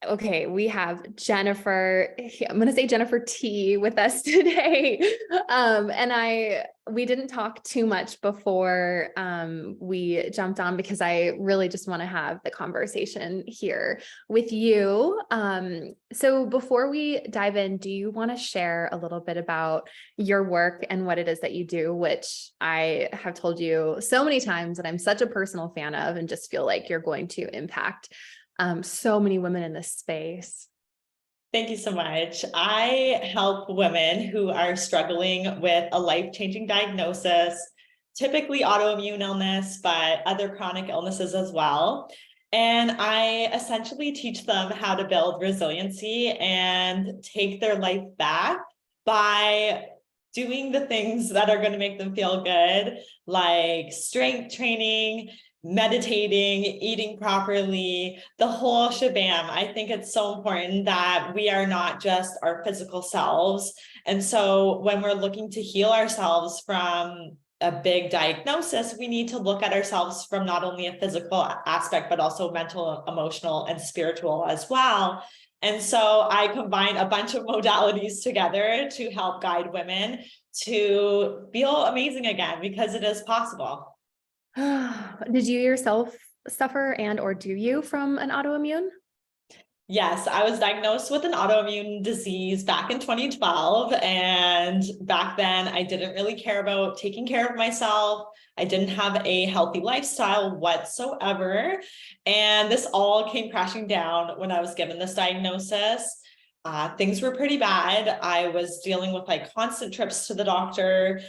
Okay, we have Jennifer. I'm going to say Jennifer T with us today. We didn't talk too much before we jumped on because I really just want to have the conversation here with you. So before we dive in, do you want to share a little bit about your work and what it is that you do, which I have told you so many times that I'm such a personal fan of and just feel like you're going to impact so many women in this space. Thank you so much. I help women who are struggling with a life-changing diagnosis, typically autoimmune illness, but other chronic illnesses as well. And I essentially teach them how to build resiliency and take their life back by doing the things that are going to make them feel good, like strength training, meditating, eating properly, the whole shabam. I think it's so important that we are not just our physical selves. And so when we're looking to heal ourselves from a big diagnosis, we need to look at ourselves from not only a physical aspect, but also mental, emotional, and spiritual as well. And so I combine a bunch of modalities together to help guide women to feel amazing again, because it is possible. Did you yourself suffer and or do you from an autoimmune? Yes, I was diagnosed with an autoimmune disease back in 2012. And back then, I didn't really care about taking care of myself. I didn't have a healthy lifestyle whatsoever. And this all came crashing down when I was given this diagnosis. Things were pretty bad. I was dealing with like constant trips to the doctor.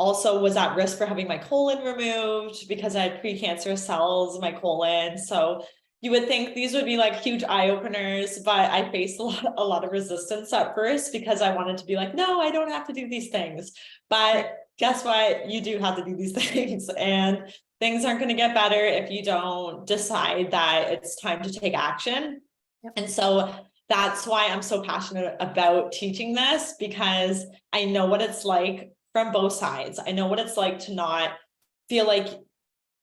Also was at risk for having my colon removed because I had precancerous cells in my colon. So you would think these would be like huge eye openers, but I faced a lot of resistance at first because I wanted to be like, no, I don't have to do these things. But guess what? You do have to do these things, and things aren't going to get better if you don't decide that it's time to take action. Yep. And so that's why I'm so passionate about teaching this, because I know what it's like from both sides. I know what it's like to not feel like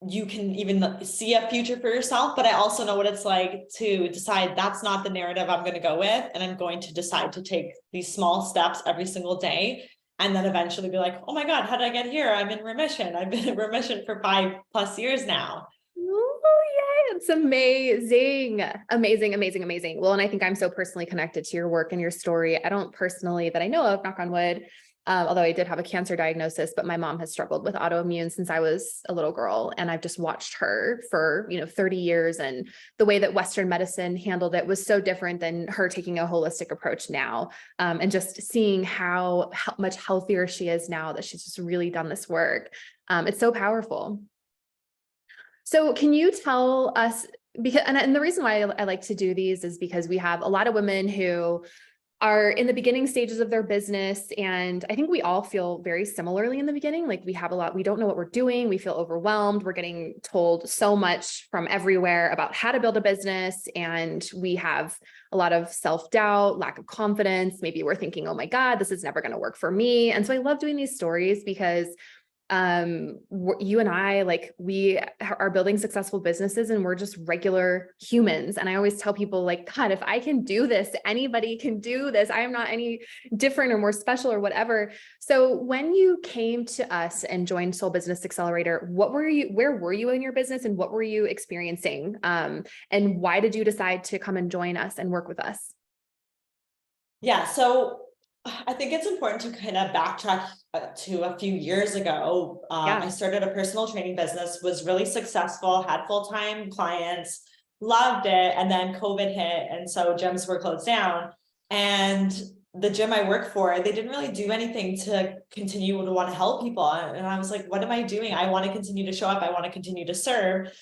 you can even see a future for yourself, but I also know what it's like to decide that's not the narrative I'm going to go with. And I'm going to decide to take these small steps every single day. And then eventually be like, oh my God, how did I get here? I'm in remission. I've been in remission for 5+ years now. Oh, yeah, it's amazing. Amazing, amazing, amazing. Well, and I think I'm so personally connected to your work and your story. I don't personally that I know of, knock on wood, although I did have a cancer diagnosis, but my mom has struggled with autoimmune since I was a little girl. And I've just watched her for, 30 years. And the way that Western medicine handled it was so different than her taking a holistic approach now. And just seeing how much healthier she is now that she's just really done this work. It's so powerful. So can you tell us, because, and the reason why I like to do these is because we have a lot of women who are in the beginning stages of their business. And I think we all feel very similarly in the beginning. Like we don't know what we're doing. We feel overwhelmed. We're getting told so much from everywhere about how to build a business. And we have a lot of self-doubt, lack of confidence. Maybe we're thinking, oh my God, this is never going to work for me. And so I love doing these stories because you and I, like, we are building successful businesses and we're just regular humans. And I always tell people, like, God, if I can do this, anybody can do this. I am not any different or more special or whatever. So when you came to us and joined Soul Business Accelerator, where were you in your business and what were you experiencing? And why did you decide to come and join us and work with us? Yeah. So I think it's important to kind of backtrack to a few years ago. I started a personal training business, was really successful, had full-time clients, loved it. And then COVID hit. And so gyms were closed down. And the gym I work for, they didn't really do anything to continue to want to help people. And I was like, what am I doing? I want to continue to show up. I want to continue to serve.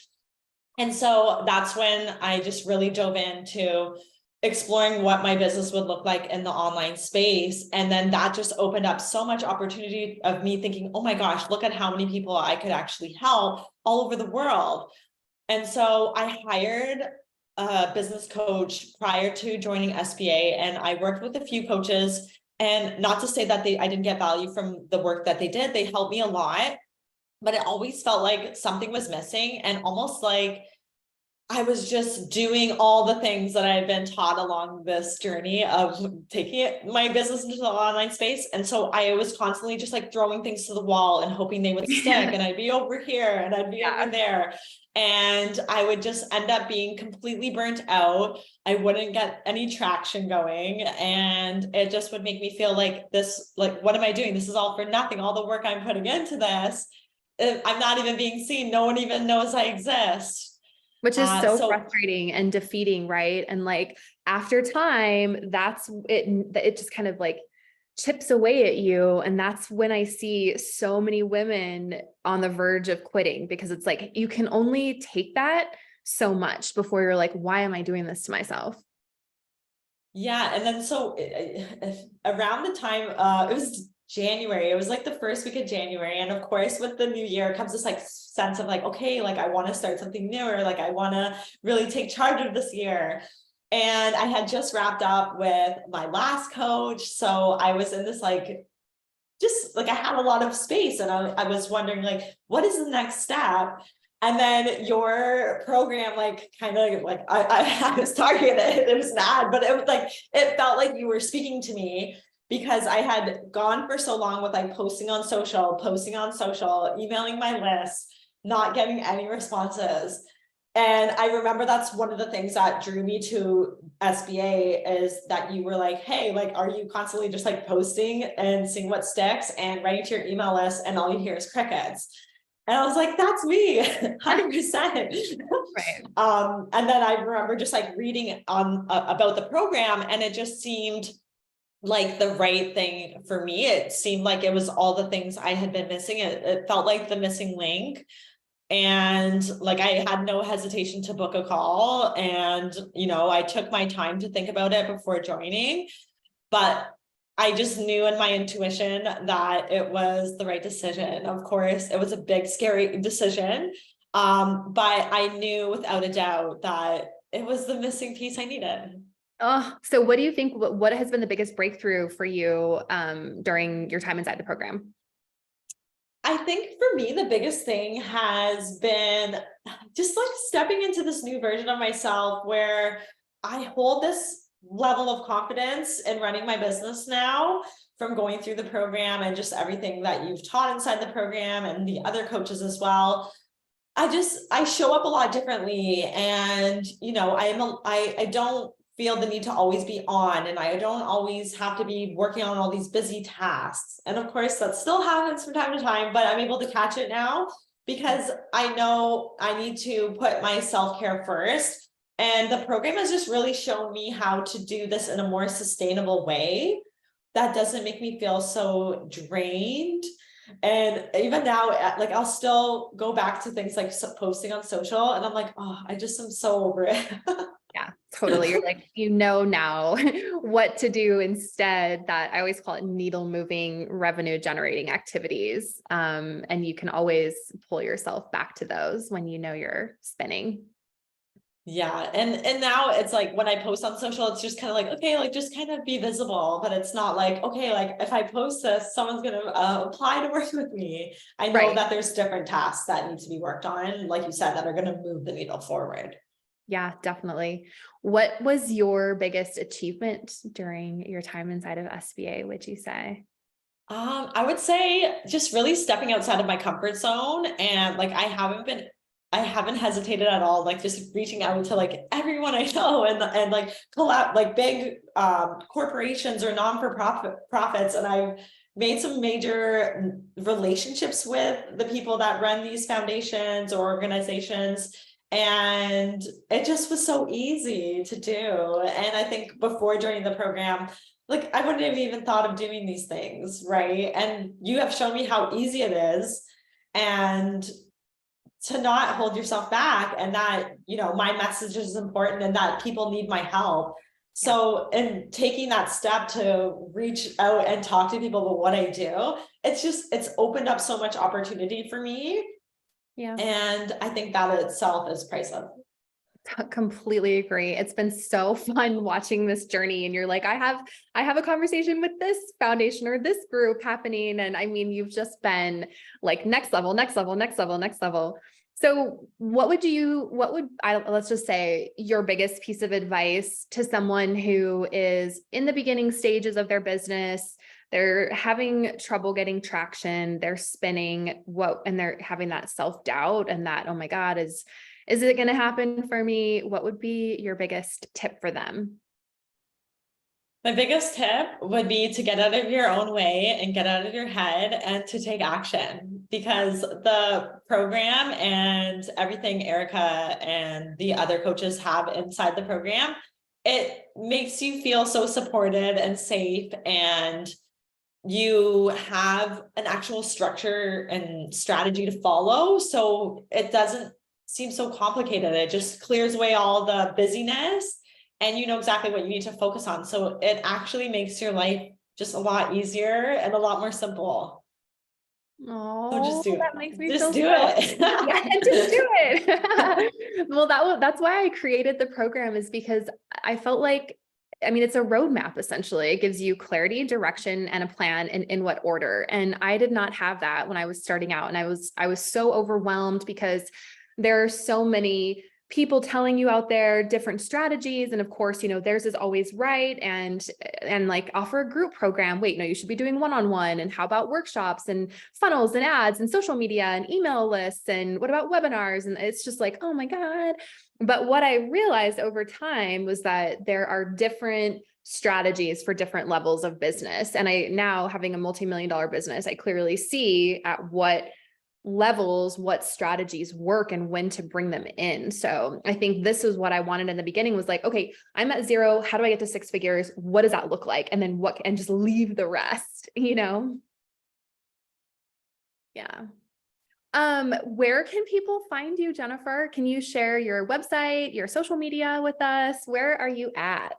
And so that's when I just really dove into exploring what my business would look like in the online space. And then that just opened up so much opportunity of me thinking, oh my gosh, look at how many people I could actually help all over the world. And so I hired a business coach prior to joining SBA, and I worked with a few coaches. And not to say that I didn't get value from the work that they did, they helped me a lot, but it always felt like something was missing, and almost like I was just doing all the things that I had been taught along this journey of taking my business into the online space. And so I was constantly just like throwing things to the wall and hoping they would stick, and I'd be over here and I'd be over there. And I would just end up being completely burnt out. I wouldn't get any traction going. And it just would make me feel like this, like, what am I doing? This is all for nothing. All the work I'm putting into this, I'm not even being seen. No one even knows I exist. Which is so frustrating and defeating, right? And like after time, that's it, it just kind of like chips away at you. And that's when I see so many women on the verge of quitting, because it's like, you can only take that so much before you're like, why am I doing this to myself? Yeah. And then so around the time, it was January, it was like the first week of January. And of course, with the new year comes this like sense of like, okay, like I want to start something new, or like I want to really take charge of this year. And I had just wrapped up with my last coach. So I was in this like, just like I had a lot of space, and I was wondering like, what is the next step? And then your program, like, kind of like I was targeted, it was mad, but it was like, it felt like you were speaking to me, because I had gone for so long with like posting on social, emailing my list, not getting any responses. And I remember that's one of the things that drew me to SBA, is that you were like, hey, like, are you constantly just like posting and seeing what sticks and writing to your email list, and all you hear is crickets? And I was like, that's me, 100%. Right. And then I remember just like reading on about the program, and it just seemed like the right thing for me. It seemed like it was all the things I had been missing. It felt like the missing link. And like, I had no hesitation to book a call, and, you know, I took my time to think about it before joining, but I just knew in my intuition that it was the right decision. Of course, it was a big, scary decision. But I knew without a doubt that it was the missing piece I needed. Oh, so what do you think, what has been the biggest breakthrough for you during your time inside the program? I think for me, the biggest thing has been just like stepping into this new version of myself, where I hold this level of confidence in running my business now, from going through the program and just everything that you've taught inside the program and the other coaches as well. I show up a lot differently, and, you know, I don't feel the need to always be on, and I don't always have to be working on all these busy tasks. And of course that still happens from time to time, but I'm able to catch it now, because I know I need to put my self-care first. And the program has just really shown me how to do this in a more sustainable way that doesn't make me feel so drained. And even now, like, I'll still go back to things like posting on social, and I'm like, oh, I just am so over it. Yeah, totally. You're like, you know, now what to do instead. That I always call it needle moving revenue generating activities. And you can always pull yourself back to those when you know you're spinning. Yeah. And now it's like, when I post on social, it's just kind of like, okay, like, just kind of be visible, but it's not like, okay, like, if I post this, someone's going to apply to work with me. I know Right. that there's different tasks that need to be worked on, like you said, that are going to move the needle forward. Yeah, definitely. What was your biggest achievement during your time inside of SBA, would you say? I would say just really stepping outside of my comfort zone, and like, I haven't hesitated at all, like just reaching out to like everyone I know, and like collab, like big corporations or profits, and I've made some major relationships with the people that run these foundations or organizations. And it just was so easy to do. And I think before joining the program, like, I wouldn't have even thought of doing these things, right? And you have shown me how easy it is, and to not hold yourself back, and that, you know, my message is important, and that people need my help. So, in taking that step to reach out and talk to people about what I do, it's opened up so much opportunity for me. Yeah. And I think that itself is priceless. Completely agree. It's been so fun watching this journey, and you're like, I have a conversation with this foundation or this group happening. And I mean, you've just been like next level, next level, next level, next level. So let's just say your biggest piece of advice to someone who is in the beginning stages of their business, they're having trouble getting traction, they're spinning and they're having that self-doubt and that, oh my God, is it going to happen for me? What would be your biggest tip for them? My biggest tip would be to get out of your own way and get out of your head and to take action, because the program and everything Erica and the other coaches have inside the program, it makes you feel so supported and safe, and you have an actual structure and strategy to follow. So it doesn't seem so complicated. It just clears away all the busyness and you know exactly what you need to focus on. So it actually makes your life just a lot easier and a lot more simple. So Oh, that makes me just feel do so it. yeah, just do it. Well, that's why I created the program, is because I felt like, I mean, it's a roadmap essentially. It gives you clarity, direction, and a plan in what order. And I did not have that when I was starting out. And I was so overwhelmed because there are so many people telling you out there different strategies. And of course, theirs is always right. And like, offer a group program. Wait, no, you should be doing one-on-one. And how about workshops and funnels and ads and social media and email lists? And what about webinars? And it's just like, oh my God. But what I realized over time was that there are different strategies for different levels of business. And I now, having a multi-million-dollar business, I clearly see at what levels, what strategies work and when to bring them in. So I think this is what I wanted in the beginning, was like, okay, I'm at 0. How do I get to 6 figures? What does that look like? And then and just leave the rest, Yeah. Where can people find you, Jennifer? Can you share your website, your social media with us? Where are you at?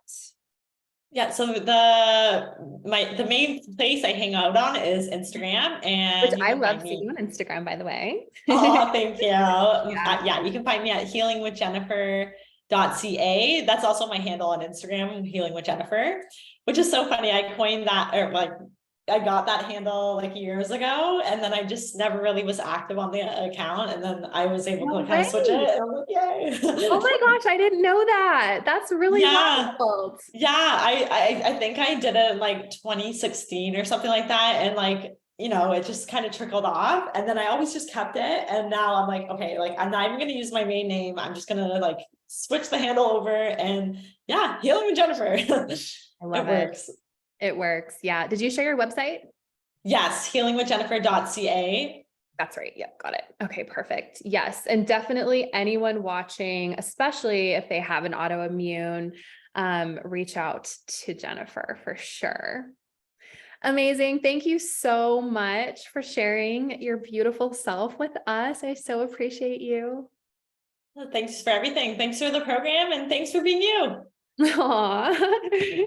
Yeah, so the main place I hang out on is Instagram, and Which you I can love find seeing me. on Instagram, by the way. Oh, thank you. Yeah. Yeah, you can find me at healingwithjennifer.ca. That's also my handle on Instagram, Healing with Jennifer, which is so funny. I coined that, or like, I got that handle like years ago, and then I just never really was active on the account. And then I was able No to kind way. of switch it. And I'm like, yay. Oh my gosh, I didn't know that. That's really Yeah. wild. Yeah, I think I did it in like 2016 or something like that. And like, it just kind of trickled off. And then I always just kept it. And now I'm like, okay, like I'm not even gonna use my main name. I'm just gonna like switch the handle over, and yeah, Healing with Jennifer. I love It works. It works. Yeah. Did you share your website? Yes, healingwithjennifer.ca. That's right. Yep. Got it. Okay, perfect. Yes. And definitely anyone watching, especially if they have an autoimmune, reach out to Jennifer for sure. Amazing. Thank you so much for sharing your beautiful self with us. I so appreciate you. Thanks for everything. Thanks for the program, and thanks for being you. Aww.